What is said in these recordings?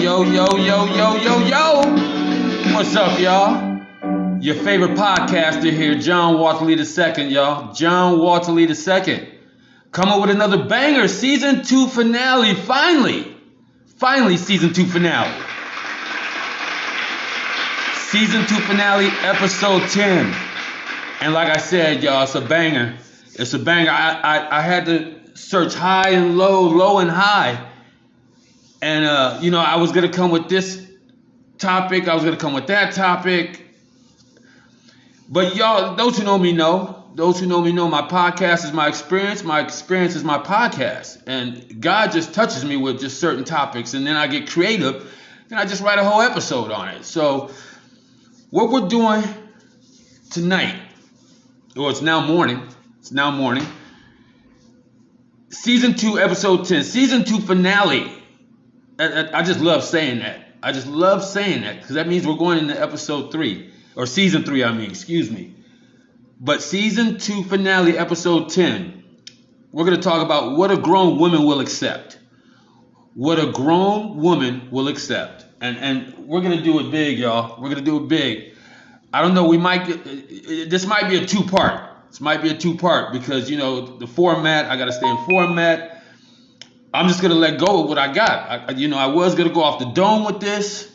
yo, yo, yo, yo, yo, yo. What's up, y'all? Your favorite podcaster here, John Walterly II, y'all. John Walterly II. Coming with another banger, season 2 finale. Finally, season 2 finale. Season 2 finale, episode 10. And like I said, y'all, it's a banger. It's a banger. I had to search high and low and high. And, I was going to come with this topic. I was going to come with that topic. But y'all, those who know me know. Those who know me know my podcast is my experience. My experience is my podcast. And God just touches me with just certain topics. And then I get creative. And I just write a whole episode on it. So what we're doing tonight, or it's now morning. Season 2, episode 10. Season 2 finale. I just love saying that. I just love saying that because that means we're going into episode 3. Or season 3, excuse me. But season 2 finale, episode 10. We're going to talk about what a grown woman will accept. What a grown woman will accept. And we're going to do it big, y'all. We're going to do it big. I don't know, this might be a two-part. This might be a two-part because, the format, I got to stay in format. I'm just going to let go of what I got. I was going to go off the dome with this,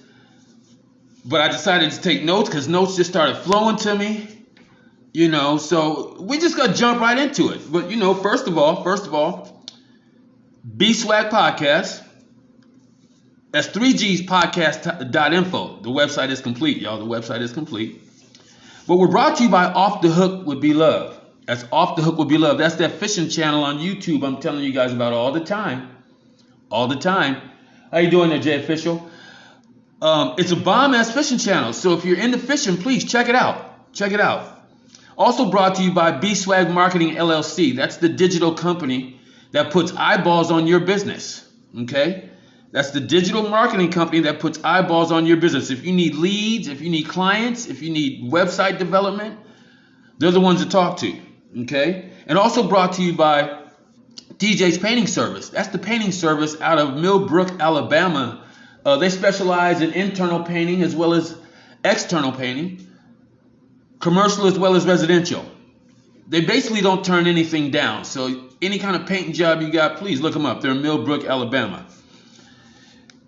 but I decided to take notes because notes just started flowing to me, so we just got to jump right into it. But, first of all, B-Swag Podcast. That's 3G's podcast.info. The website is complete, y'all. The website is complete. But we're brought to you by Off the Hook with Be Love. That's Off the Hook with Be Love. That's that fishing channel on YouTube I'm telling you guys about all the time. All the time. How you doing there, Jay Official? It's a bomb-ass fishing channel. So if you're into fishing, please check it out. Check it out. Also brought to you by B-Swag Marketing LLC. That's the digital company that puts eyeballs on your business. Okay? That's the digital marketing company that puts eyeballs on your business. If you need leads, if you need clients, if you need website development, they're the ones to talk to. Okay? And also brought to you by DJ's Painting Service. That's the painting service out of Millbrook, Alabama. They specialize in internal painting as well as external painting, commercial as well as residential. They basically don't turn anything down. So any kind of painting job you got, please look them up. They're in Millbrook, Alabama.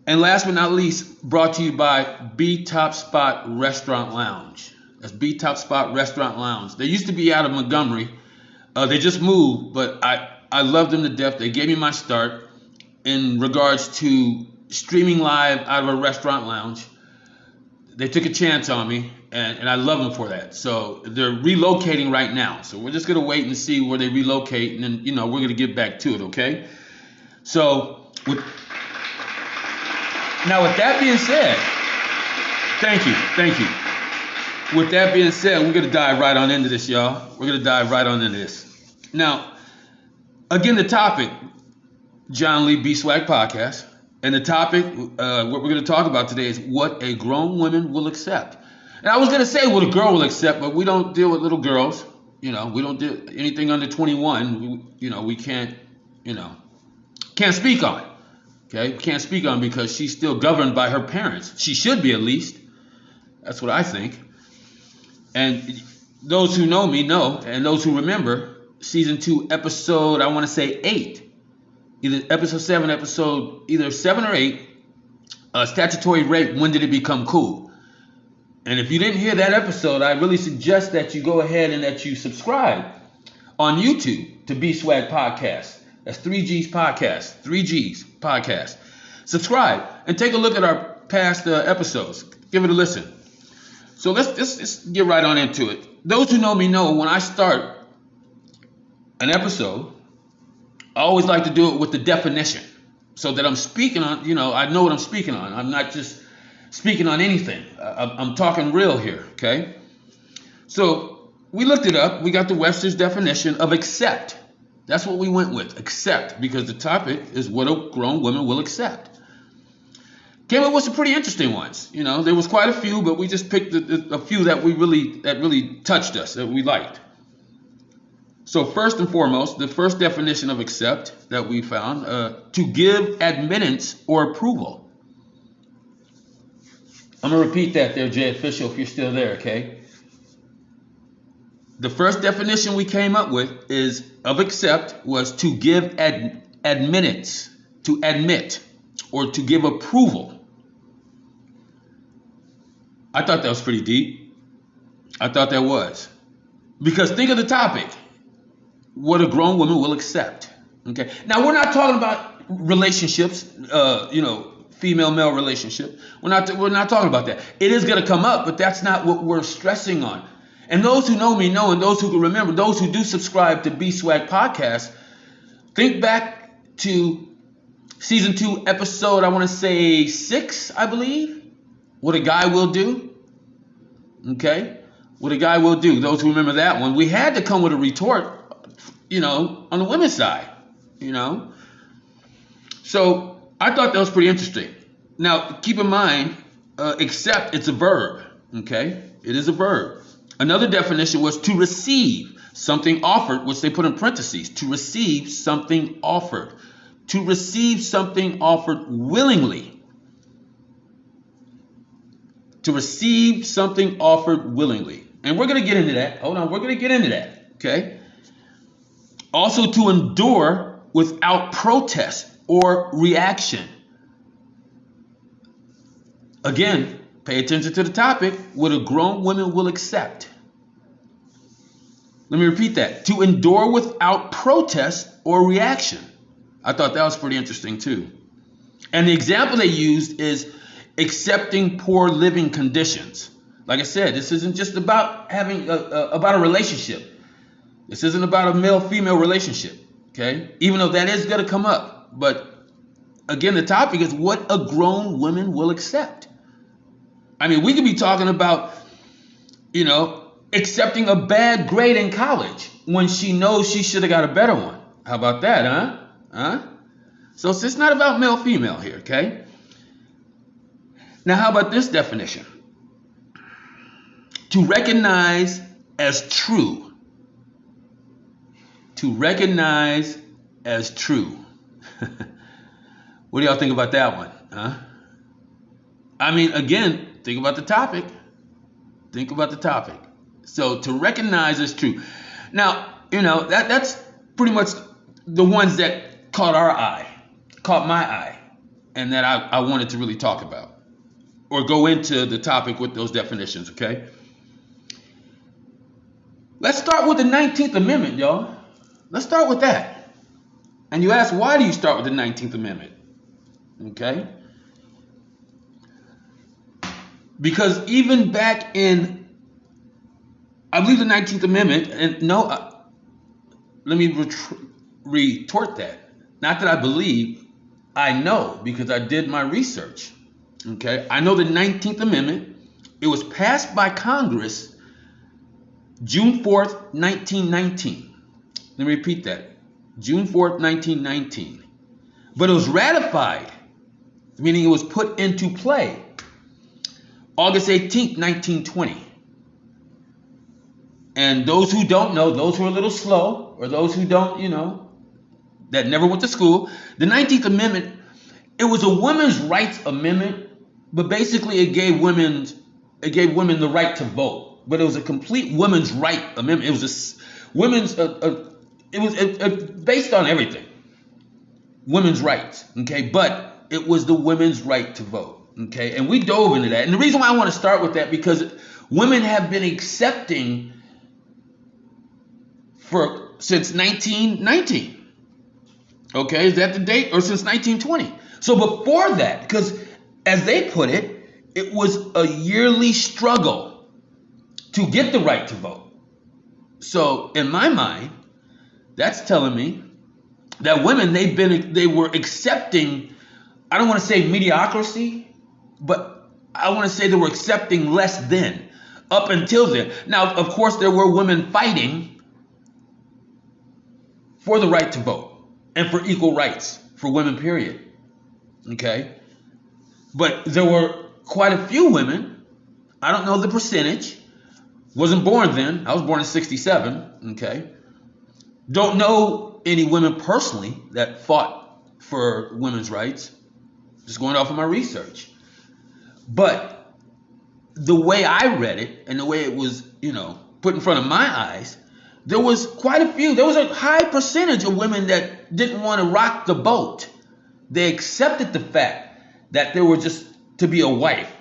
And last but not least, brought to you by B Top Spot Restaurant Lounge. That's B Top Spot Restaurant Lounge. They used to be out of Montgomery. They just moved, but I love them to death. They gave me my start in regards to streaming live out of a restaurant lounge. They took a chance on me, and I love them for that. So they're relocating right now. So we're just going to wait and see where they relocate, and then, we're going to get back to it, okay? So now, with that being said, thank you. With that being said, we're going to dive right on into this, y'all. We're going to dive right on into this. Now, again, the topic, John Lee B-Swag Podcast, and the topic, what we're going to talk about today is what a grown woman will accept. And I was going to say what a girl will accept, but we don't deal with little girls. We don't do anything under 21. We can't speak on. Okay, can't speak on because she's still governed by her parents. She should be, at least. That's what I think. And those who know me know, and those who remember, season 2, episode, I want to say 8, either episode 7, either 7 or 8, statutory rape, when did it become cool? And if you didn't hear that episode, I really suggest that you go ahead and that you subscribe on YouTube to B-Swag Podcast. That's 3G's Podcast. 3G's Podcast. Subscribe and take a look at our past episodes. Give it a listen. So let's get right on into it. Those who know me know when I start an episode, I always like to do it with the definition so that I'm speaking on, I know what I'm speaking on. I'm not just speaking on anything. I'm talking real here, okay? So we looked it up. We got the Webster's definition of accept. That's what we went with, accept, because the topic is what a grown woman will accept. Came up with some pretty interesting ones. There was quite a few, but we just picked a few that really touched us, that we liked. So first and foremost, the first definition of accept that we found, to give admittance or approval. I'm going to repeat that there, Jay Official, if you're still there, okay? The first definition we came up with is of accept was to give admittance, to admit, or to give approval. I thought that was pretty deep. I thought that was. Because think of the topic. What a grown woman will accept. Okay. Now we're not talking about relationships, female-male relationship. We're not talking about that. It is going to come up, but that's not what we're stressing on. And those who know me know, and those who can remember, those who do subscribe to B-Swag Podcast, think back to season 2, episode, I want to say 6, I believe. What a guy will do. Okay. What a guy will do. Those who remember that one, we had to come with a retort, on the women's side, So I thought that was pretty interesting. Now, keep in mind, accept, it's a verb, okay? It is a verb. Another definition was to receive something offered, which they put in parentheses, to receive something offered. To receive something offered willingly. To receive something offered willingly. And we're going to get into that. Hold on, we're going to get into that, okay? Also to endure without protest or reaction. Again, pay attention to the topic. What a grown woman will accept. Let me repeat that. To endure without protest or reaction. I thought that was pretty interesting too. And the example they used is accepting poor living conditions. Like I said, this isn't just about having about a relationship. This isn't about a male-female relationship, okay? Even though that is going to come up. But again, the topic is what a grown woman will accept. I mean, we could be talking about, accepting a bad grade in college when she knows she should have got a better one. How about that, huh? So it's not about male-female here, okay? Now, how about this definition? To recognize as true. To recognize as true. What do y'all think about that one? Huh? I mean, again, think about the topic. Think about the topic. So to recognize as true. Now, that's pretty much the ones that caught my eye, and that I wanted to really talk about or go into the topic with those definitions, okay? Let's start with the 19th Amendment, y'all. Let's start with that. And you ask, why do you start with the 19th Amendment? Okay? Because even back in, I believe the 19th Amendment, and let me retort that. Not that I believe, I know, because I did my research. Okay? I know the 19th Amendment, it was passed by Congress June 4th, 1919. Let me repeat that. June 4th, 1919. But it was ratified, meaning it was put into play, August 18th, 1920. And those who don't know, those who are a little slow, or those who don't, that never went to school, the 19th Amendment, it was a women's rights amendment, but basically it gave women the right to vote. But it was a complete women's right amendment. It was it was based on everything. Women's rights, okay? But it was the women's right to vote, okay? And we dove into that. And the reason why I want to start with that, because women have been accepting since 1919. Okay, is that the date? Or since 1920? So before that, because as they put it, it was a yearly struggle to get the right to vote. So in my mind, that's telling me that women, they were accepting, I don't want to say mediocrity, but I want to say they were accepting less than, up until then. Now, of course, there were women fighting for the right to vote and for equal rights for women, period. Okay? But there were quite a few women, I don't know the percentage, wasn't born then, I was born in 67, okay? Don't know any women personally that fought for women's rights, just going off of my research. But the way I read it and the way it was, put in front of my eyes, there was a high percentage of women that didn't want to rock the boat. They accepted the fact that they were just to be a wife,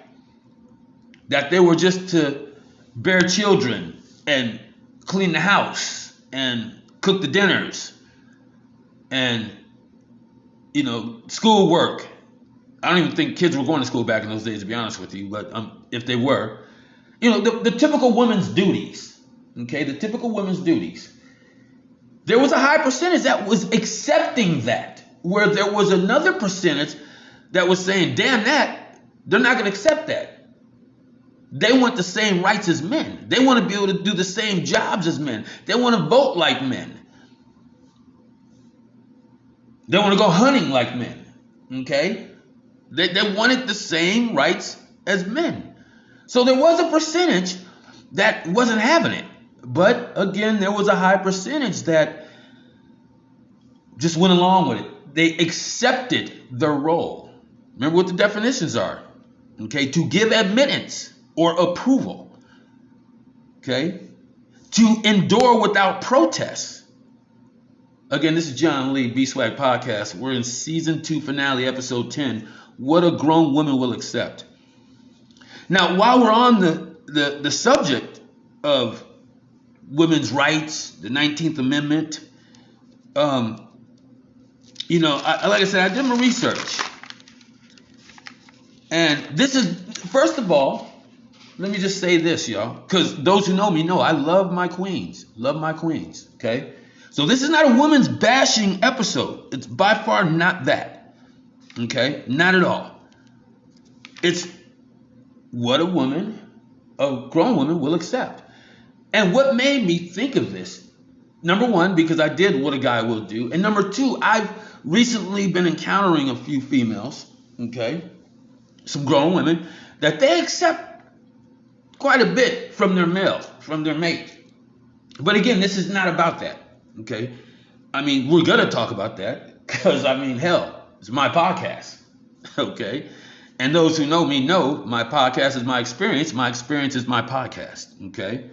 that they were just to bear children and clean the house and cook the dinners and, schoolwork. I don't even think kids were going to school back in those days, to be honest with you, but if they were, the typical women's duties, okay, the typical women's duties. There was a high percentage that was accepting that, where there was another percentage that was saying, damn that, they're not going to accept that. They want the same rights as men. They want to be able to do the same jobs as men. They want to vote like men. They want to go hunting like men, okay? They wanted the same rights as men. So there was a percentage that wasn't having it. But again, there was a high percentage that just went along with it. They accepted the role. Remember what the definitions are. Okay, to give admittance or approval. Okay, to endure without protest. Again, this is John Lee, B-Swag Podcast. We're in Season 2 finale, Episode 10. What a grown woman will accept. Now, while we're on the subject of women's rights, the 19th Amendment, like I said, I did my research. And this is, first of all, let me just say this, y'all, because those who know me know I love my queens. Love my queens, okay? So this is not a woman's bashing episode. It's by far not that, okay? Not at all. It's what a grown woman will accept. And what made me think of this, number one, because I did what a guy will do. And number two, I've recently been encountering a few females, okay, some grown women, that they accept quite a bit from their mate. But again, this is not about that, okay? I mean, we're going to talk about that because, hell, it's my podcast, okay? And those who know me know my podcast is my experience. My experience is my podcast, okay?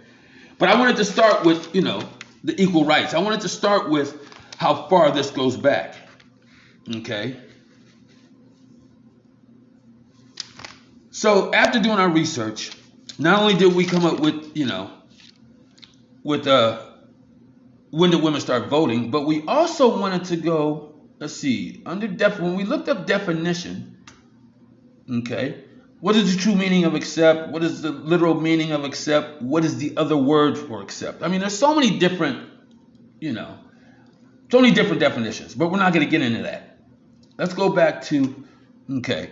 But I wanted to start with, the equal rights. I wanted to start with how far this goes back, okay? So after doing our research, not only did we come up with, when did women start voting, but we also wanted to go, let's see, when we looked up definition, okay, what is the true meaning of accept? What is the literal meaning of accept? What is the other word for accept? I mean, there's so many different, definitions, but we're not going to get into that. Let's go back to, okay,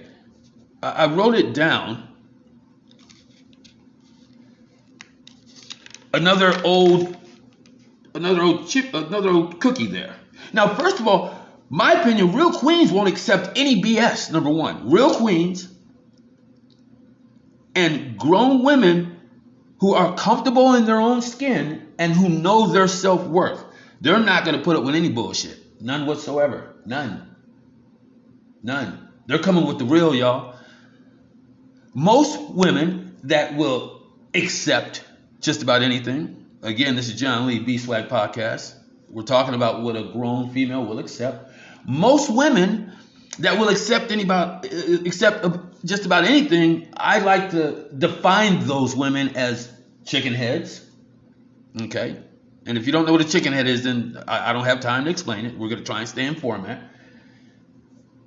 I wrote it down. Another old cookie there. Now, first of all, my opinion, real queens won't accept any BS, number one. Real queens and grown women who are comfortable in their own skin and who know their self-worth. They're not going to put up with any bullshit. None whatsoever. None. They're coming with the real, y'all. Most women that will accept just about anything. Again, this is John Lee, B-Swag Podcast. We're talking about what a grown female will accept. Most women that will accept just about anything, I like to define those women as chicken heads. Okay? And if you don't know what a chicken head is, then I don't have time to explain it. We're going to try and stay in format.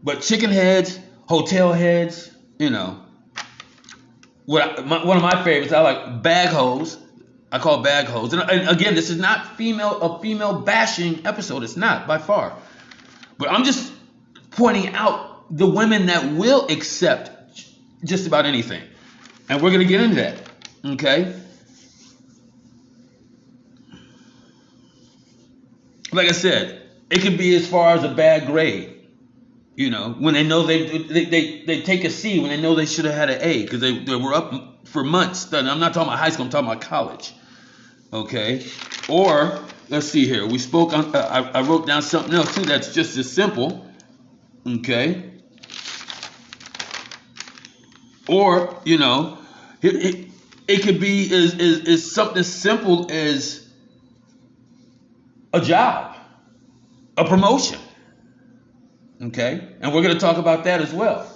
But chicken heads, hotel heads, one of my favorites, I like bag hoes. I call bag hoes. And again, this is not a female bashing episode. It's not, by far. But I'm just pointing out the women that will accept just about anything. And we're going to get into that. Okay? Like I said, it could be as far as a bad grade. When they know they take a C when they know they should have had an A because they were up for months. I'm not talking about high school. I'm talking about college. Okay? Or, let's see here. We spoke on, I wrote down something else too that's just as simple. Okay? Or, It could be is something simple as a job, a promotion. Okay? And we're going to talk about that as well.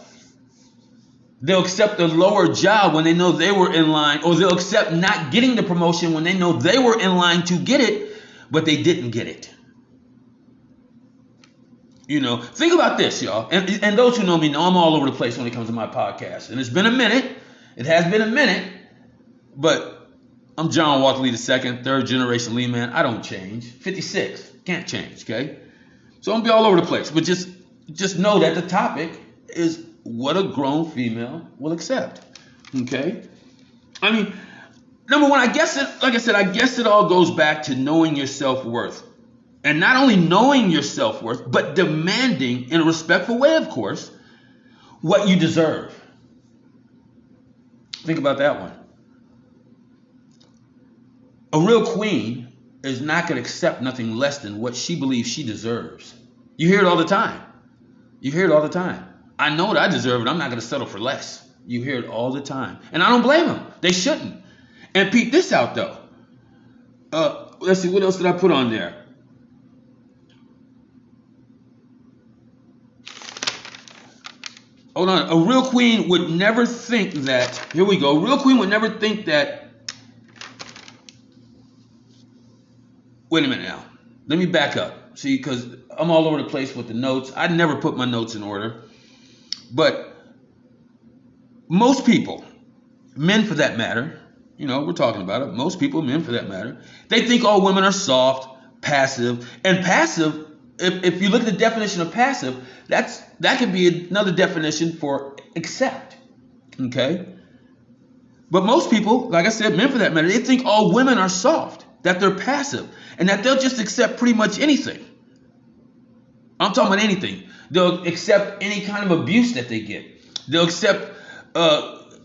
They'll accept a lower job when they know they were in line, or they'll accept not getting the promotion when they know they were in line to get it, but they didn't get it. You know, think about this, y'all. And those who know me know I'm all over the place when it comes to my podcast. And it's been a minute. It has been a minute. But I'm John Walker Lee II, third generation Lee man. I don't change. 56. Can't change, okay? So I'm going to be all over the place. But just know that the topic is what a grown female will accept. Okay? I mean, number one, I guess it all goes back to knowing your self-worth. And not only knowing your self-worth, but demanding, in a respectful way, of course, what you deserve. Think about that one. A real queen is not going to accept nothing less than what she believes she deserves. You hear it all the time. You hear it all the time. I know what I deserve, and I'm not going to settle for less. You hear it all the time. And I don't blame them. They shouldn't. And peep this out, though. Let's see, what else did I put on there? Hold on. A real queen would never think that. Here we go. A real queen would never think that. Wait a minute now. Let me back up. See, because I'm all over the place with the notes. I never put my notes in order. But most people, men for that matter, you know, we're talking about it. Most people, men for that matter, they think all women are soft, passive. And passive, if you look at the definition of passive, that could be another definition for accept. Okay? But most people, like I said, men for that matter, they think all women are soft, that they're passive, and that they'll just accept pretty much anything. I'm talking about anything. They'll accept any kind of abuse that they get. They'll accept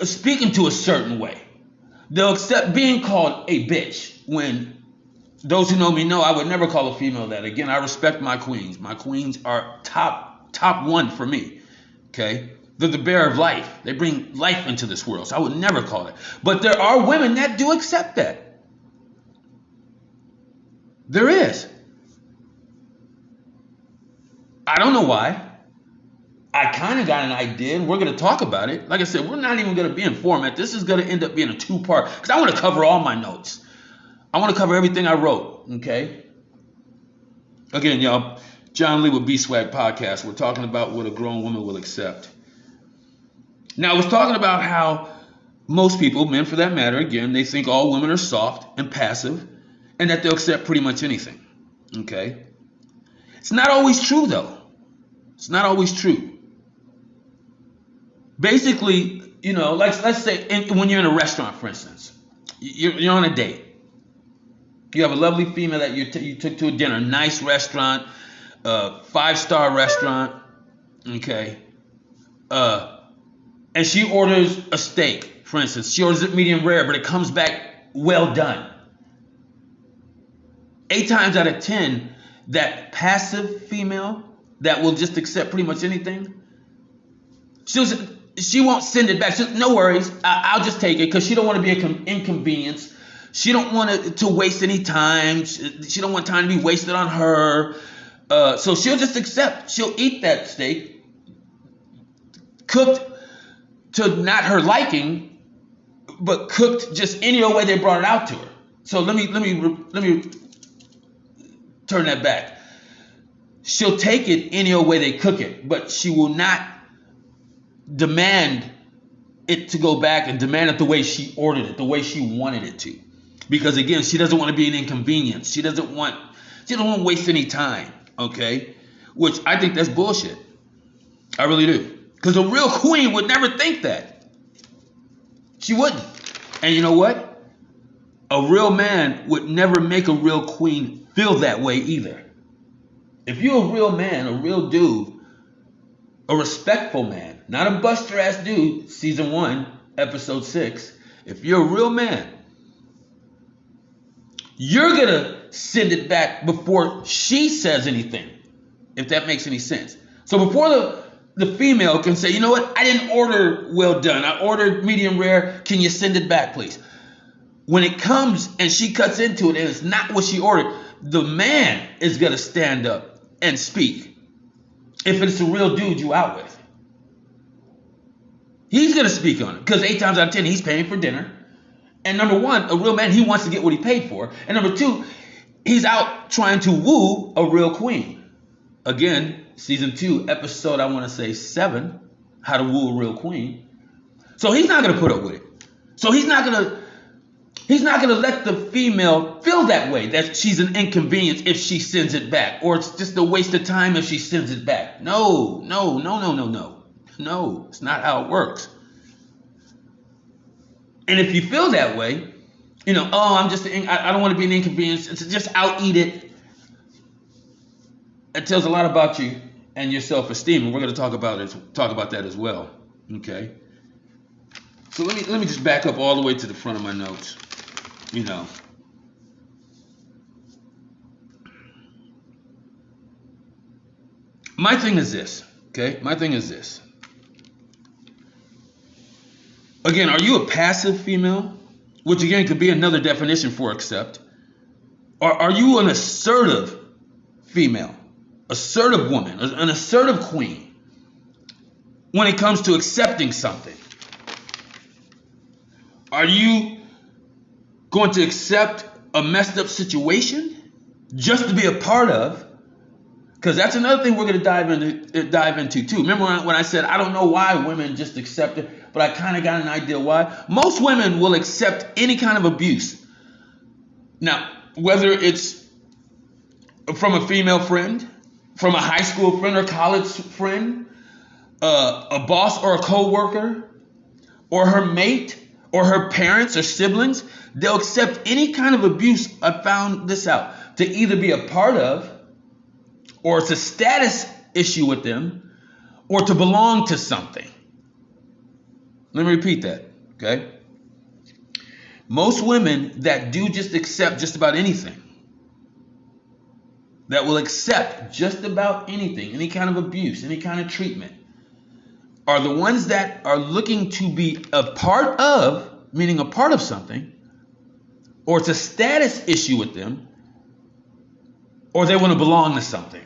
speaking to a certain way. They'll accept being called a bitch, when those who know me know I would never call a female that. Again, I respect my queens. My queens are top one for me. Okay? They're the bearer of life. They bring life into this world. So I would never call it. But there are women that do accept that. There is. I don't know why. I kind of got an idea, and we're going to talk about it. Like I said, we're not even going to be in format. This is going to end up being a two-part, because I want to cover all my notes. I want to cover everything I wrote, okay? Again, y'all, John Lee with B-Swag Podcast. We're talking about what a grown woman will accept. Now, I was talking about how most people, men for that matter, again, they think all women are soft and passive, and that they'll accept pretty much anything, okay? It's not always true, though. It's not always true. Basically, you know, like let's say when you're in a restaurant, for instance, you're on a date. You have a lovely female that you took to a dinner, nice restaurant, 5-star restaurant, okay, and she orders a steak, for instance. She orders it medium rare, but it comes back well done. 8 times out of 10, that passive female that will just accept pretty much anything, she won't send it back. No worries, I'll just take it, because she don't want to be an inconvenience. She don't want to waste any time. She don't want time to be wasted on her. So she'll just accept. She'll eat that steak, cooked to not her liking, but cooked just any old way they brought it out to her. So let me turn that back. She'll take it any old way they cook it, but she will not demand it to go back and demand it the way she ordered it, the way she wanted it to. Because again, she doesn't want to be an inconvenience. She don't want to waste any time, okay? Which I think that's bullshit. I really do. Because a real queen would never think that. She wouldn't. And you know what? A real man would never make a real queen feel that way either. If you're a real man, a real dude, a respectful man, not a buster ass dude, season 1, episode 6, if you're a real man, you're going to send it back before she says anything, if that makes any sense. So before the female can say, you know what, I didn't order well done. I ordered medium rare. Can you send it back, please? When it comes and she cuts into it and it's not what she ordered, the man is going to stand up and speak. If it's a real dude you out with, he's going to speak on it, because 8 times out of 10, he's paying for dinner. And number one, a real man, he wants to get what he paid for. And number two, he's out trying to woo a real queen. Again, season 2, episode, I want to say 7, how to woo a real queen. So he's not going to put up with it. So he's not going to let the female feel that way, that she's an inconvenience if she sends it back, or it's just a waste of time if she sends it back. No, it's not how it works. And if you feel that way, I don't want to be an inconvenience. It's just I'll eat it. It tells a lot about you and your self-esteem, and we're going to talk about that as well. Okay. So let me just back up all the way to the front of my notes. My thing is this. Okay. My thing is this. Again, are you a passive female? Which again could be another definition for accept. Or are you an assertive female? Assertive woman, an assertive queen when it comes to accepting something? Are you going to accept a messed up situation just to be a part of? Because that's another thing we're going to dive into too. Remember when I said I don't know why women just accept it, but I kind of got an idea why. Most women will accept any kind of abuse. Now, whether it's from a female friend, from a high school friend or college friend, a boss or a coworker, or her mate, or her parents or siblings, they'll accept any kind of abuse. I found this out, to either be a part of, or it's a status issue with them, or to belong to something. Let me repeat that, okay? Most women that do just accept just about anything, that will accept just about anything, any kind of abuse, any kind of treatment, are the ones that are looking to be a part of, meaning a part of something, or it's a status issue with them, or they want to belong to something.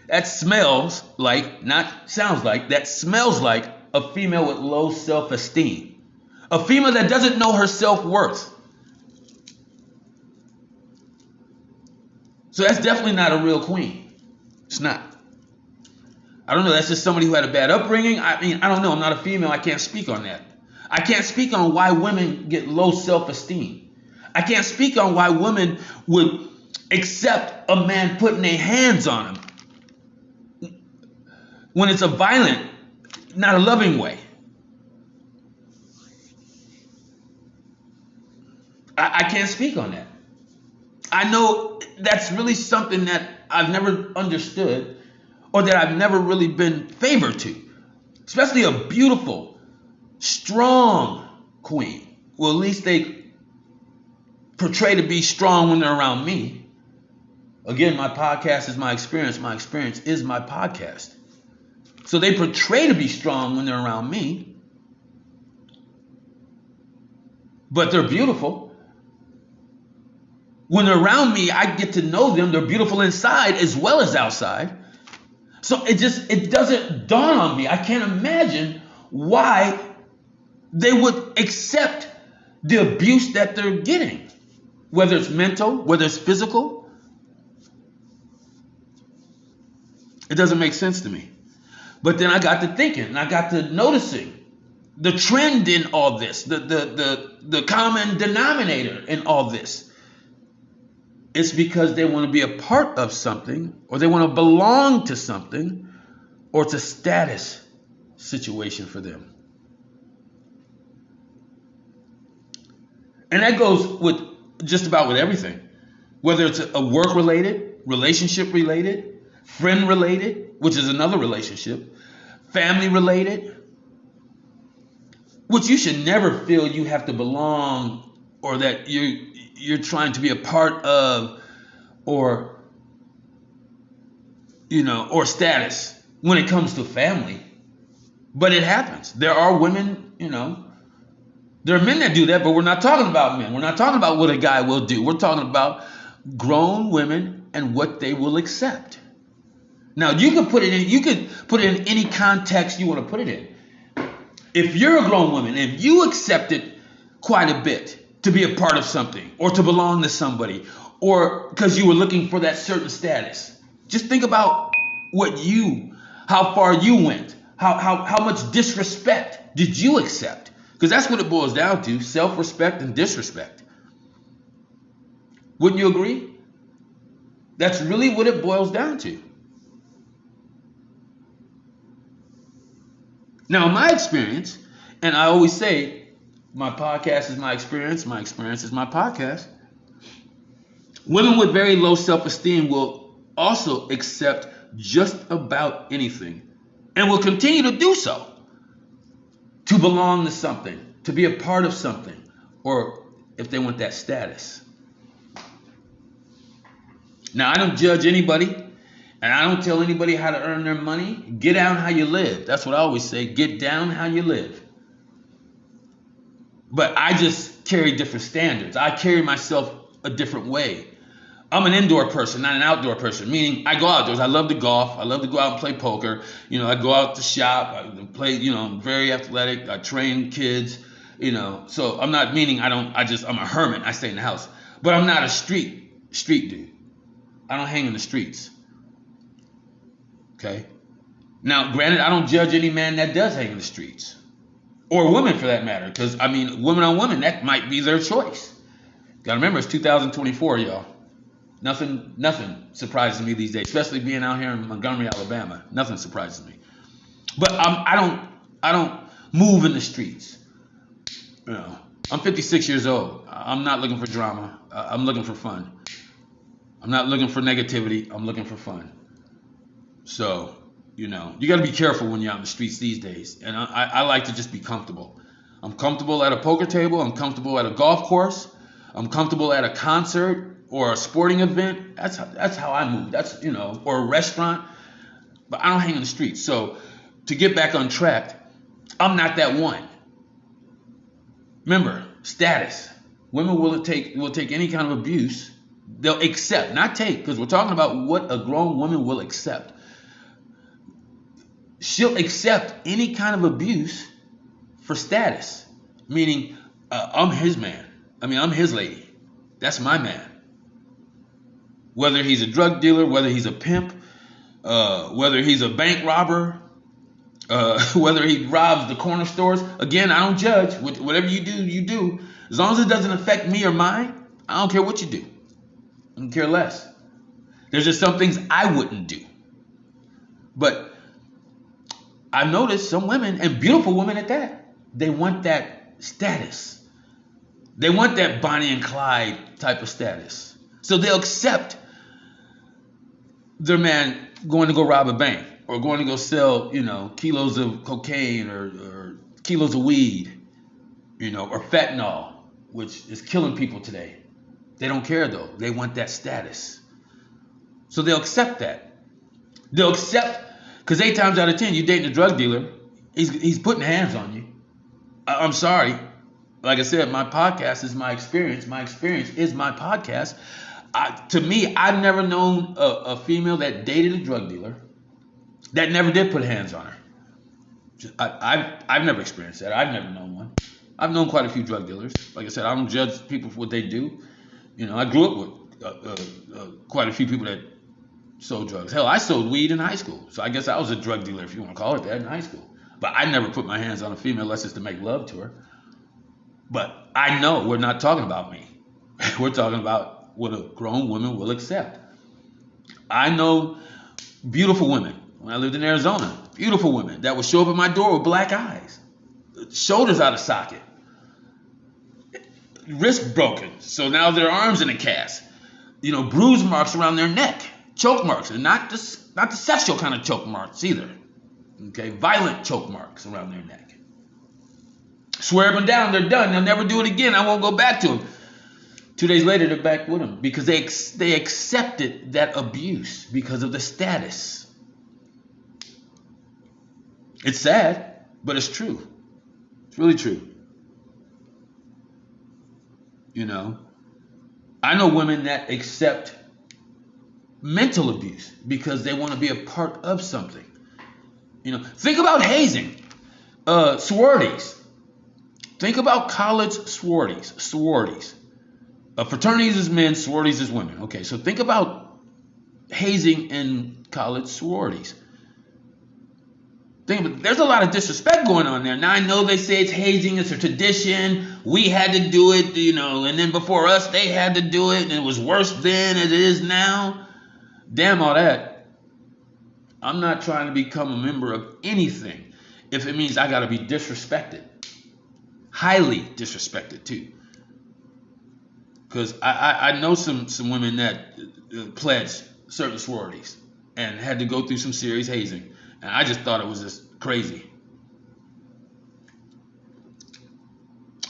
That smells like, not sounds like, that smells like a female with low self-esteem. A female that doesn't know her self-worth. So that's definitely not a real queen. It's not. I don't know. That's just somebody who had a bad upbringing. I don't know. I'm not a female. I can't speak on that. I can't speak on why women get low self-esteem. I can't speak on why women would accept a man putting their hands on them when it's a violent, not a loving way. I can't speak on that. I know that's really something that I've never understood, or that I've never really been favored to. Especially a beautiful, strong queen. Well, at least they portray to be strong when they're around me. Again, my podcast is my experience. My experience is my podcast. So they portray to be strong when they're around me. But they're beautiful. When they're around me, I get to know them. They're beautiful inside as well as outside. So it doesn't dawn on me. I can't imagine why they would accept the abuse that they're getting. Whether it's mental, whether it's physical. It doesn't make sense to me. But then I got to thinking, and I got to noticing the trend in all this, the common denominator in all this. It's because they want to be a part of something, or they want to belong to something, or it's a status situation for them. And that goes with just about with everything. Whether it's a work-related, relationship-related, friend-related, which is another relationship, family-related, which you should never feel you have to belong, or that you're trying to be a part of, or or status. when it comes to family. But it happens. There are women, there are men that do that, but we're not talking about men. We're not talking about what a guy will do. We're talking about grown women and what they will accept. Now, you could put it in any context you want to put it in. If you're a grown woman and you accept it quite a bit to be a part of something or to belong to somebody or because you were looking for that certain status, just think about how far you went, how much disrespect did you accept? Because that's what it boils down to, self-respect and disrespect. Wouldn't you agree? That's really what it boils down to. Now, in my experience, and I always say, my podcast is my experience is my podcast. Women with very low self-esteem will also accept just about anything and will continue to do so to belong to something, to be a part of something, or if they want that status. Now, I don't judge anybody. And I don't tell anybody how to earn their money. Get down how you live. That's what I always say. Get down how you live. But I just carry different standards. I carry myself a different way. I'm an indoor person, not an outdoor person. Meaning I go outdoors. I love to golf. I love to go out and play poker. I go out to shop. I play, I'm very athletic. I train kids, So I'm not meaning I'm a hermit. I stay in the house. But I'm not a street dude. I don't hang in the streets. Okay. Now, granted, I don't judge any man that does hang in the streets, or women for that matter, because women on women, that might be their choice. Gotta remember, it's 2024, y'all. Nothing surprises me these days, especially being out here in Montgomery, Alabama. Nothing surprises me. But I don't move in the streets. I'm 56 years old. I'm not looking for drama. I'm looking for fun. I'm not looking for negativity. I'm looking for fun. So, you got to be careful when you're out in the streets these days. And I like to just be comfortable. I'm comfortable at a poker table. I'm comfortable at a golf course. I'm comfortable at a concert or a sporting event. That's how I move. That's, or a restaurant. But I don't hang in the streets. So to get back on track, I'm not that one. Remember, status. Women will take any kind of abuse. They'll accept, not take, because we're talking about what a grown woman will accept. She'll accept any kind of abuse for status, meaning I'm his man. I'm his lady. That's my man. Whether he's a drug dealer, whether he's a pimp, whether he's a bank robber, whether he robs the corner stores. Again, I don't judge. Whatever you do, you do. As long as it doesn't affect me or mine, I don't care what you do. I don't care less. There's just some things I wouldn't do. But I've noticed some women, and beautiful women at that, they want that status. They want that Bonnie and Clyde type of status. So they'll accept their man going to go rob a bank or going to go sell, kilos of cocaine or kilos of weed, or fentanyl, which is killing people today. They don't care though. They want that status. So they'll accept that. They'll accept, because 8 times out of 10, you're dating a drug dealer, he's putting hands on you. I'm sorry. Like I said, my podcast is my experience. My experience is my podcast. To me, I've never known a female that dated a drug dealer that never did put hands on her. I've never experienced that. I've never known one. I've known quite a few drug dealers. Like I said, I don't judge people for what they do. I grew up with quite a few people that sold drugs. Hell, I sold weed in high school. So I guess I was a drug dealer, if you want to call it that, in high school. But I never put my hands on a female unless it's to make love to her. But I know we're not talking about me. We're talking about what a grown woman will accept. I know beautiful women. When I lived in Arizona, beautiful women that would show up at my door with black eyes, shoulders out of socket, wrist broken, so now their arms in a cast, bruise marks around their neck, choke marks, and not the sexual kind of choke marks either. Okay, violent choke marks around their neck. Swear them down, they're done. They'll never do it again. I won't go back to them. 2 days later, they're back with them because they accepted that abuse because of the status. It's sad, but it's true. It's really true. You know, I know women that accept mental abuse because they want to be a part of something. You know, think about hazing, sororities. Think about college sororities. Fraternities is men, sororities is women. Okay, so think about hazing in college sororities. There's a lot of disrespect going on there. Now I know they say it's hazing, it's a tradition. We had to do it, you know, and then before us they had to do it, and it was worse then as it is now. Damn all that. I'm not trying to become a member of anything if it means I gotta be disrespected. Highly disrespected too. Because I know some women that pledged certain sororities and had to go through some serious hazing. And I just thought it was just crazy.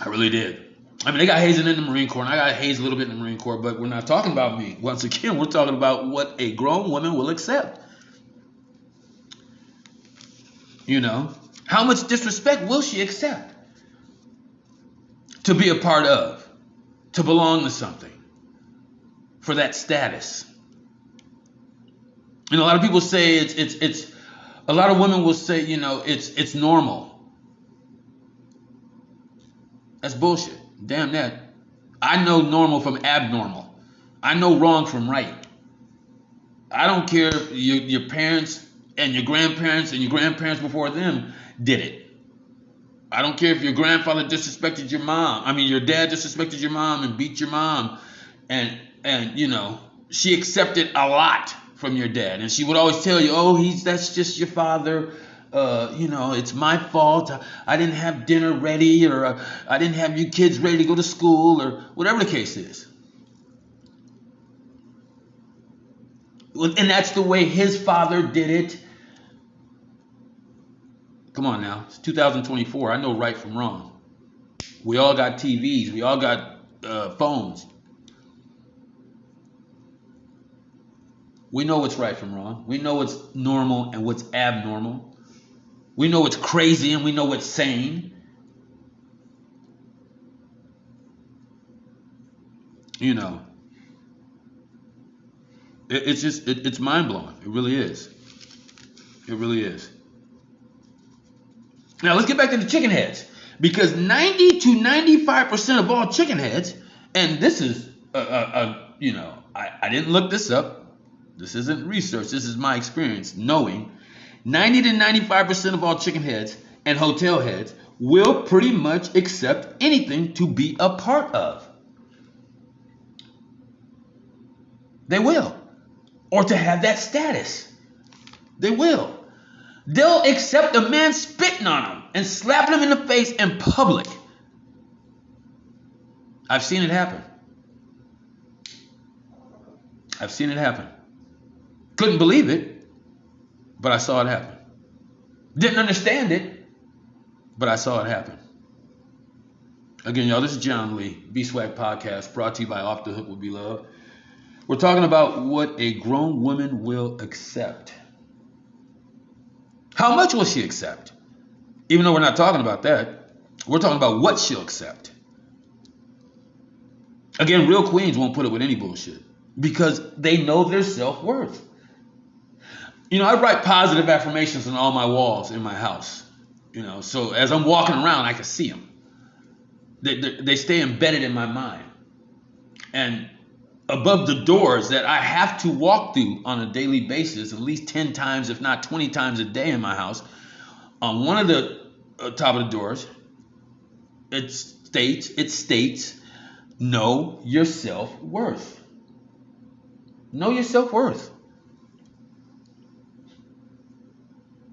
I really did. I mean, they got hazing in the Marine Corps, and I got hazed a little bit in the Marine Corps, but we're not talking about me. Once again, we're talking about what a grown woman will accept. You know, how much disrespect will she accept to be a part of, to belong to something, for that status? And a lot of people say it's a lot of women will say, you know, it's normal. That's bullshit. Damn that. I know normal from abnormal. I know wrong from right. I don't care if your parents and your grandparents before them did it. I don't care if your grandfather disrespected your mom. I mean, your dad disrespected your mom and beat your mom. And you know, she accepted a lot from your dad, and she would always tell you, oh, that's just your father, you know, it's my fault, I didn't have dinner ready, or I didn't have you kids ready to go to school, or whatever the case is. And that's the way his father did it. Come on now, it's 2024, I know right from wrong. We all got TVs, we all got phones. We know what's right from wrong. We know what's normal and what's abnormal. We know what's crazy and we know what's sane. You know, it's mind-blowing. It really is. It really is. Now let's get back to the chicken heads, because 90 to 95% of all chicken heads, and this is, you know, I didn't look this up. This isn't research. This is my experience knowing 90 to 95% of all chicken heads and hotel heads will pretty much accept anything to be a part of. They will. Or to have that status. They will. They'll accept a man spitting on them and slapping him in the face in public. I've seen it happen. I've seen it happen. Couldn't believe it, but I saw it happen. Didn't understand it, but I saw it happen. Again, y'all, this is John Lee, B-Swag Podcast, brought to you by Off the Hook with B-Love. We're talking about what a grown woman will accept. How much will she accept? Even though we're not talking about that, we're talking about what she'll accept. Again, real queens won't put up with any bullshit because they know their self-worth. You know, I write positive affirmations on all my walls in my house. You know, so as I'm walking around, I can see them. They stay embedded in my mind. And above the doors that I have to walk through on a daily basis, at least 10 times, if not 20 times a day in my house, on one of the top of the doors, it states, know your self-worth. Know your self-worth.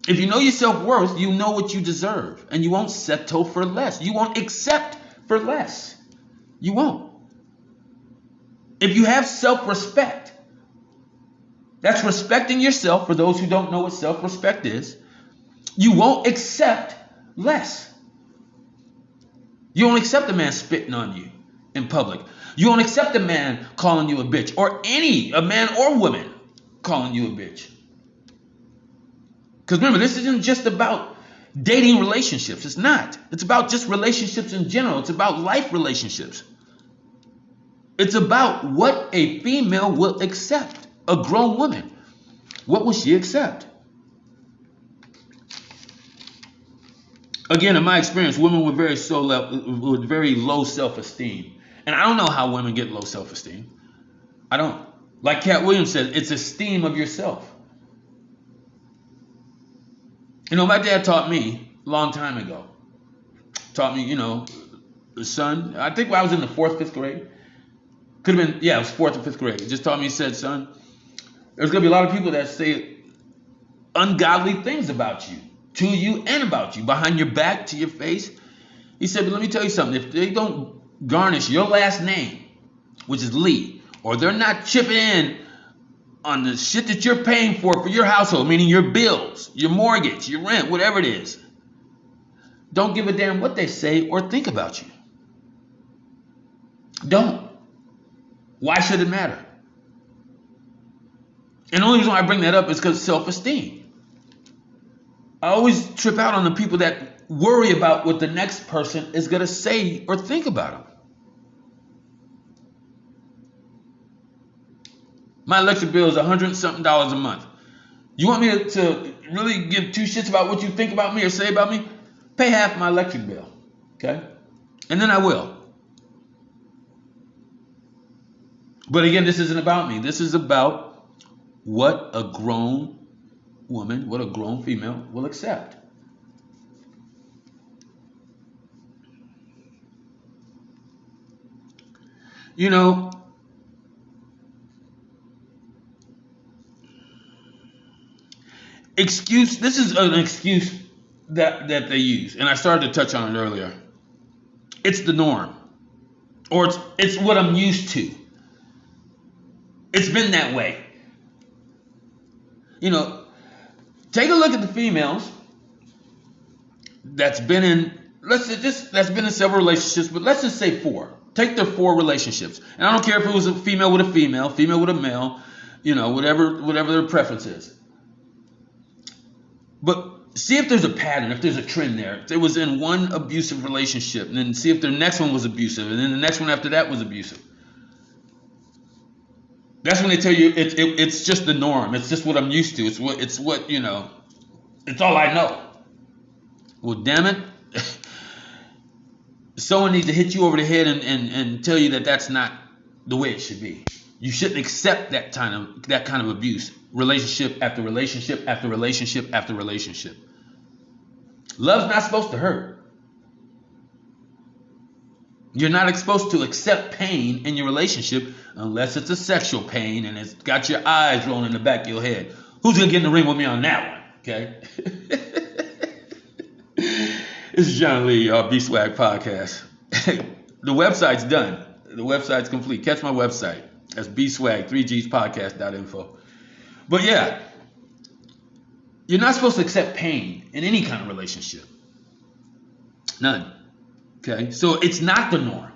If you know your self-worth, you know what you deserve, and you won't settle for less. You won't accept for less. You won't. If you have self-respect, that's respecting yourself. For those who don't know what self-respect is, you won't accept less. You won't accept a man spitting on you in public. You won't accept a man calling you a bitch, or a man or woman calling you a bitch. Because remember, this isn't just about dating relationships. It's not. It's about just relationships in general. It's about life relationships. It's about what a female will accept. A grown woman. What will she accept? Again, in my experience, women with very low self-esteem. And I don't know how women get low self-esteem. I don't. Like Cat Williams said, it's esteem of yourself. You know, my dad taught me a long time ago. Taught me, son, I think when I was in the 4th, 5th grade. Could have been, it was 4th or 5th grade. He just taught me, he said, son, there's going to be a lot of people that say ungodly things about you. To you and about you. Behind your back, to your face. He said, but let me tell you something. If they don't garnish your last name, which is Lee, or they're not chipping in on the shit that you're paying for your household, meaning your bills, your mortgage, your rent, whatever it is, don't give a damn what they say or think about you. Don't. Why should it matter? And the only reason why I bring that up is because self-esteem. I always trip out on the people that worry about what the next person is going to say or think about them. My electric bill is $100-something a month. You want me to really give two shits about what you think about me or say about me? Pay half my electric bill, okay? And then I will. But again, this isn't about me. This is about what a grown woman, what a grown female will accept. This is an excuse that they use, and I started to touch on it earlier. It's the norm, or it's what I'm used to. It's been that way. Take a look at the females that's been in several relationships, but let's just say 4. Take their 4 relationships. And I don't care if it was a female with a female with a male, whatever their preference is. But see if there's a pattern, if there's a trend there. If there was in one abusive relationship, and then see if their next one was abusive, and then the next one after that was abusive. That's when they tell you it's just the norm. It's just what I'm used to. It's what it's all I know. Well, damn it. Someone needs to hit you over the head and tell you that that's not the way it should be. You shouldn't accept that kind of abuse. Relationship after relationship after relationship after relationship. Love's not supposed to hurt. You're not supposed to accept pain in your relationship unless it's a sexual pain and it's got your eyes rolling in the back of your head. Who's going to get in the ring with me on that one? Okay? This is John Lee, B-Swag Podcast. The website's done. The website's complete. Catch my website. That's B-Swag, 3gspodcast.info. But yeah, you're not supposed to accept pain in any kind of relationship. None. Okay, so it's not the norm.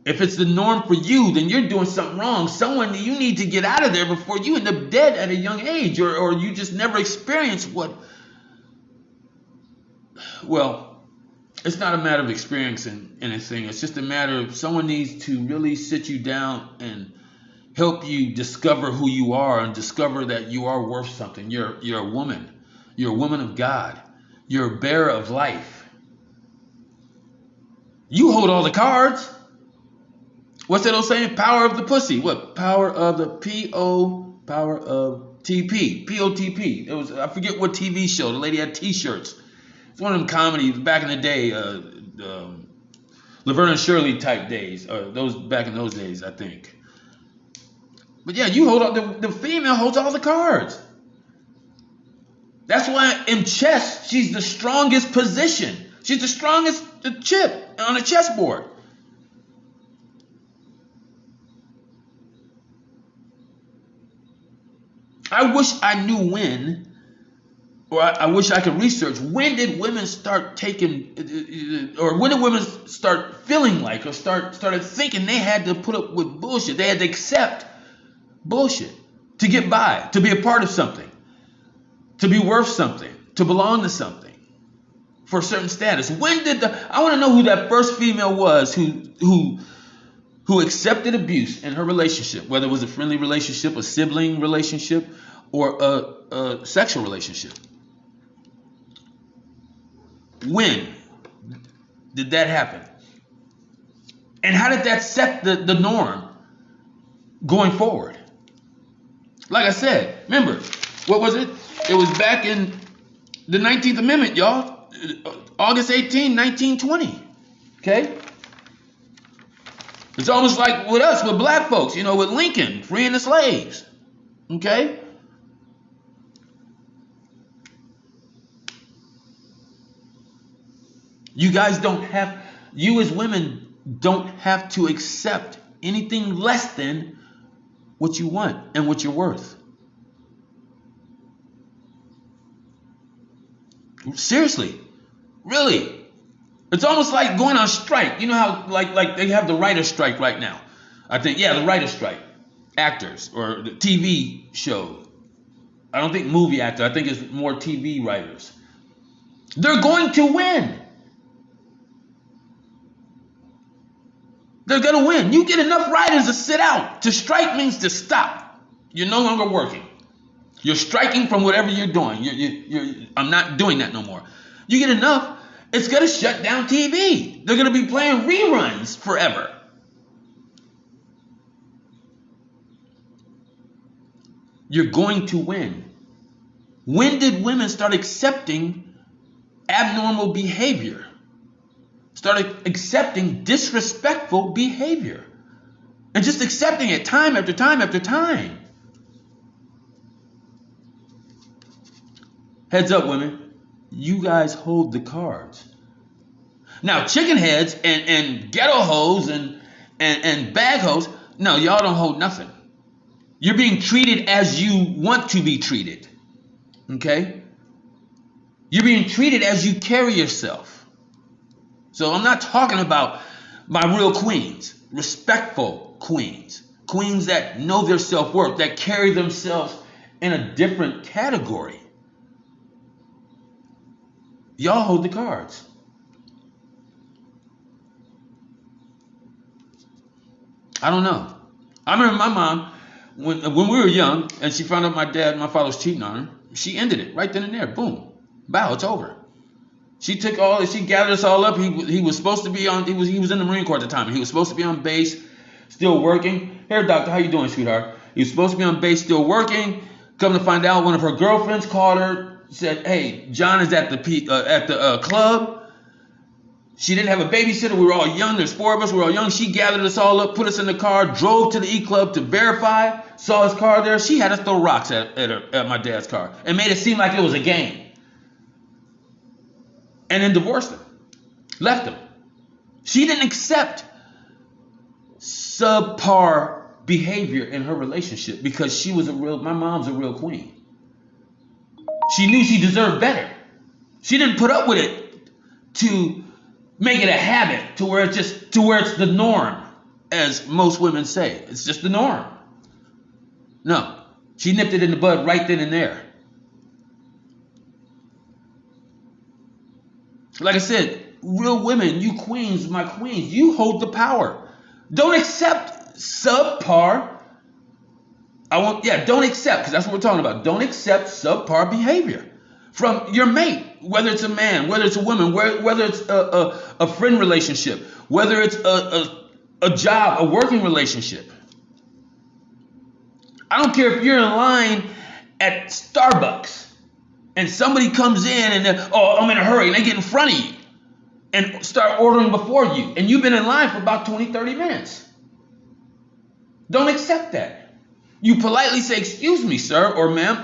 If it's the norm for you, then you're doing something wrong. Someone you need to get out of there before you end up dead at a young age, or you just never experience what. Well, it's not a matter of experiencing anything. It's just a matter of someone needs to really sit you down and help you discover who you are and discover that you are worth something. You're a woman. You're a woman of God. You're a bearer of life. You hold all the cards. What's that old saying? Power of the pussy. What? Power of the power of TP. POTP. It was, I forget what TV show. The lady had t-shirts. It's one of them comedies back in the day. Laverne and Shirley type days. Those back in those days, I think. But yeah, you hold all the female holds all the cards. That's why in chess, she's the strongest position. She's the strongest chip on a chessboard. I wish I knew when, or I wish I could research, when did women start taking, or when did women start feeling like, or started thinking they had to put up with bullshit. They had to accept bullshit to get by, to be a part of something, to be worth something, to belong to something. for a certain status. When did I want to know who that first female was who accepted abuse in her relationship, whether it was a friendly relationship, a sibling relationship, or a sexual relationship. When did that happen? And how did that set the norm going forward? Like I said, remember, what was it? It was back in the 19th Amendment, y'all. August 18, 1920. Okay? It's almost like with us, with black folks, with Lincoln freeing the slaves. Okay? You as women don't have to accept anything less than what you want and what you're worth. Seriously. Really. It's almost like going on strike. You know how like they have the writer's strike right now. I think, the writer's strike. Actors or the TV show. I don't think movie actor. I think it's more TV writers. They're going to win. They're going to win. You get enough writers to sit out. To strike means to stop. You're no longer working. You're striking from whatever you're doing. I'm not doing that no more. You get enough, it's going to shut down TV. They're going to be playing reruns forever. You're going to win. When did women start accepting abnormal behavior? Started accepting disrespectful behavior. And just accepting it time after time after time. Heads up, women. You guys hold the cards. Now, chicken heads and ghetto hoes and bag hoes, no, y'all don't hold nothing. You're being treated as you want to be treated. Okay? You're being treated as you carry yourself. So I'm not talking about my real queens, respectful queens, queens that know their self-worth, that carry themselves in a different category. Y'all hold the cards. I don't know. I remember my mom, when we were young, and she found out my father was cheating on her, she ended it right then and there. Boom. Bow, it's over. She gathered us all up. He was supposed to be on, he was in the Marine Corps at the time. He was supposed to be on base, still working. Here, doctor, how you doing, sweetheart? He was supposed to be on base, still working. Come to find out, one of her girlfriends called her, said, hey, John is at the club. She didn't have a babysitter. We were all young. There's 4 of us. We were all young. She gathered us all up, put us in the car, drove to the E Club to verify, saw his car there. She had us throw rocks at my dad's car and made it seem like it was a game. And then divorced him. Left him. She didn't accept subpar behavior in her relationship because my mom's a real queen. She knew she deserved better. She didn't put up with it to make it a habit to where it's the norm, as most women say. It's just the norm. No. She nipped it in the bud right then and there. Like I said, real women, you queens, my queens, you hold the power. Don't accept subpar. Don't accept, because that's what we're talking about. Don't accept subpar behavior from your mate, whether it's a man, whether it's a woman, whether it's a friend relationship, whether it's a job, a working relationship. I don't care if you're in line at Starbucks and somebody comes in and I'm in a hurry, and they get in front of you and start ordering before you, and you've been in line for about 20, 30 minutes. Don't accept that. You politely say, excuse me, sir or ma'am,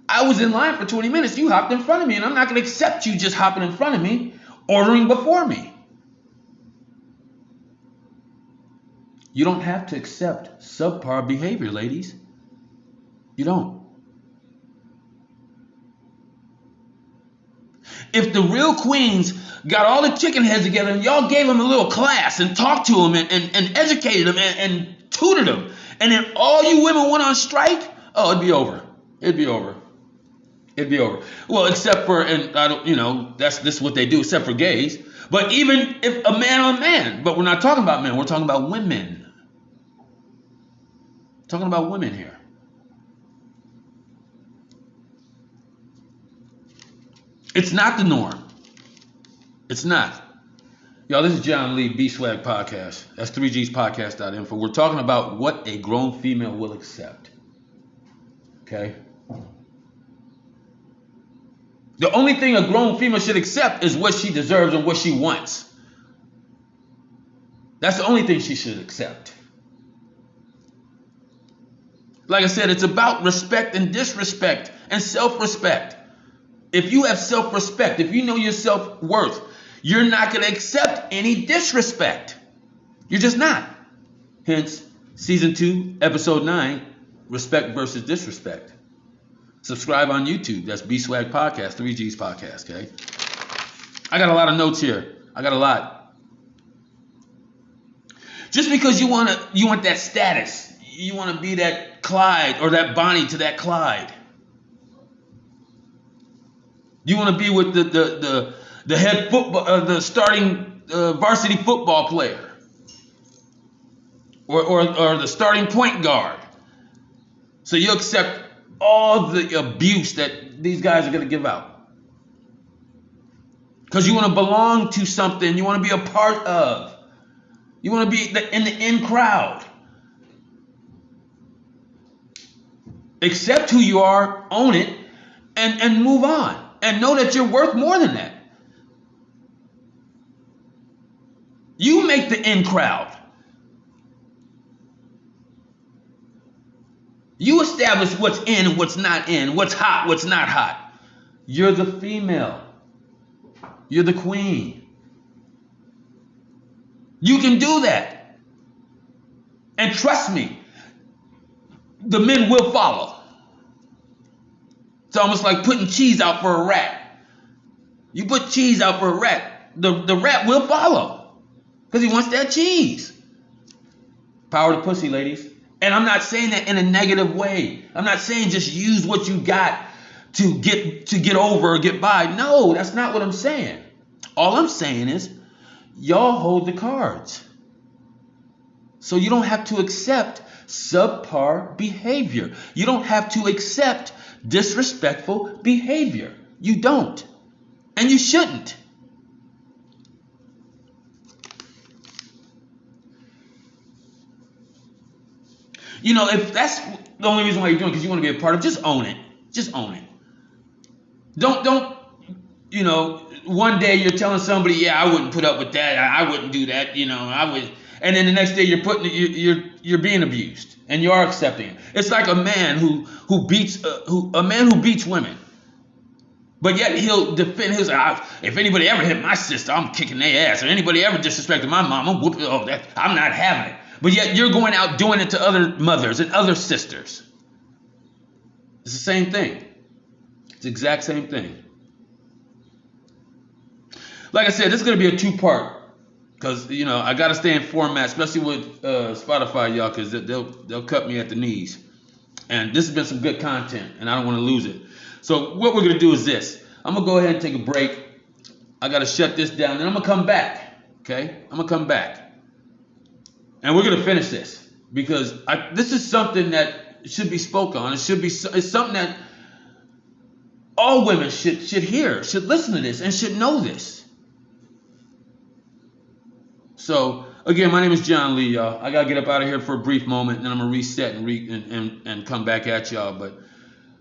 I was in line for 20 minutes. You hopped in front of me, and I'm not going to accept you just hopping in front of me, ordering before me. You don't have to accept subpar behavior, ladies. You don't. If the real queens got all the chicken heads together and y'all gave them a little class and talked to them and educated them and tutored them, and then all you women went on strike, it'd be over. It'd be over. It'd be over. Well, except for, and I don't, this is what they do, except for gays. But even if a man on man, but we're not talking about men, we're talking about women. Talking about women here. It's not the norm. It's not. Y'all, this is John Lee, B-Swag Podcast. That's 3gspodcast.info. We're talking about what a grown female will accept. Okay? The only thing a grown female should accept is what she deserves and what she wants. That's the only thing she should accept. Like I said, it's about respect and disrespect and self-respect. If you have self-respect, if you know your self-worth, you're not going to accept any disrespect. You're just not. Hence, Season 2, Episode 9, Respect versus Disrespect. Subscribe on YouTube. That's B-Swag Podcast, 3G's Podcast, okay? I got a lot of notes here. I got a lot. Just because you want that status, you want to be that Clyde or that Bonnie to that Clyde. You want to be with the head football, the starting varsity football player, or the starting point guard. So you accept all the abuse that these guys are going to give out because you want to belong to something. You want to be a part of. You want to be in the in crowd. Accept who you are, own it, and move on. And know that you're worth more than that. You make the in crowd. You establish what's in and what's not in, what's hot, what's not hot. You're the female. You're the queen. You can do that. And trust me, the men will follow. It's almost like putting cheese out for a rat. You put cheese out for a rat, the rat will follow because he wants that cheese. Power to pussy, ladies. And I'm not saying that in a negative way. I'm not saying just use what you got to get over or get by. No, that's not what I'm saying. All I'm saying is y'all hold the cards. So you don't have to accept subpar behavior. You don't have to accept disrespectful behavior. You don't. And you shouldn't. If that's the only reason why you're doing it, because you want to be a part of, just own it. Just own it. Don't, one day you're telling somebody, yeah, I wouldn't put up with that. I wouldn't do that. I would. And then the next day you're being abused and you are accepting it. It's like a man who beats women, but yet he'll defend his. If anybody ever hit my sister, I'm kicking their ass. Or anybody ever disrespected my mom, I'm whooping. I'm not having it. But yet you're going out doing it to other mothers and other sisters. It's the same thing. It's the exact same thing. Like I said, this is going to be a 2-part. Because, I got to stay in format, especially with Spotify, y'all, because they'll cut me at the knees. And this has been some good content, and I don't want to lose it. So what we're going to do is this. I'm going to go ahead and take a break. I got to shut this down, then I'm going to come back. Okay? I'm going to come back. And we're going to finish this. Because this is something that should be spoken on. It's something that all women should hear, should listen to this, and should know this. So, again, my name is John Lee, y'all. I got to get up out of here for a brief moment, and then I'm going to reset and come back at y'all. But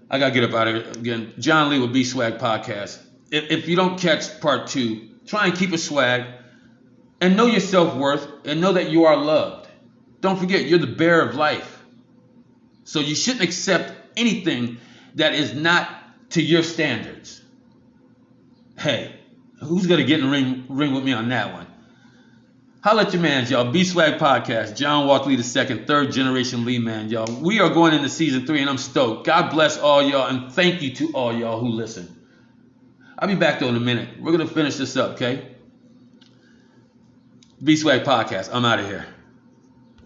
I got to get up out of here. Again, John Lee with B-Swag Podcast. If you don't catch part 2, try and keep it swag and know your self-worth and know that you are loved. Don't forget, you're the bearer of life. So you shouldn't accept anything that is not to your standards. Hey, who's going to get in the ring with me on that one? Holla at your mans, y'all. B-Swag Podcast. John Walker Lee II, 3rd generation Lee man, y'all. We are going into season 3, and I'm stoked. God bless all y'all, and thank you to all y'all who listen. I'll be back, though, in a minute. We're going to finish this up, okay? B-Swag Podcast. I'm out of here.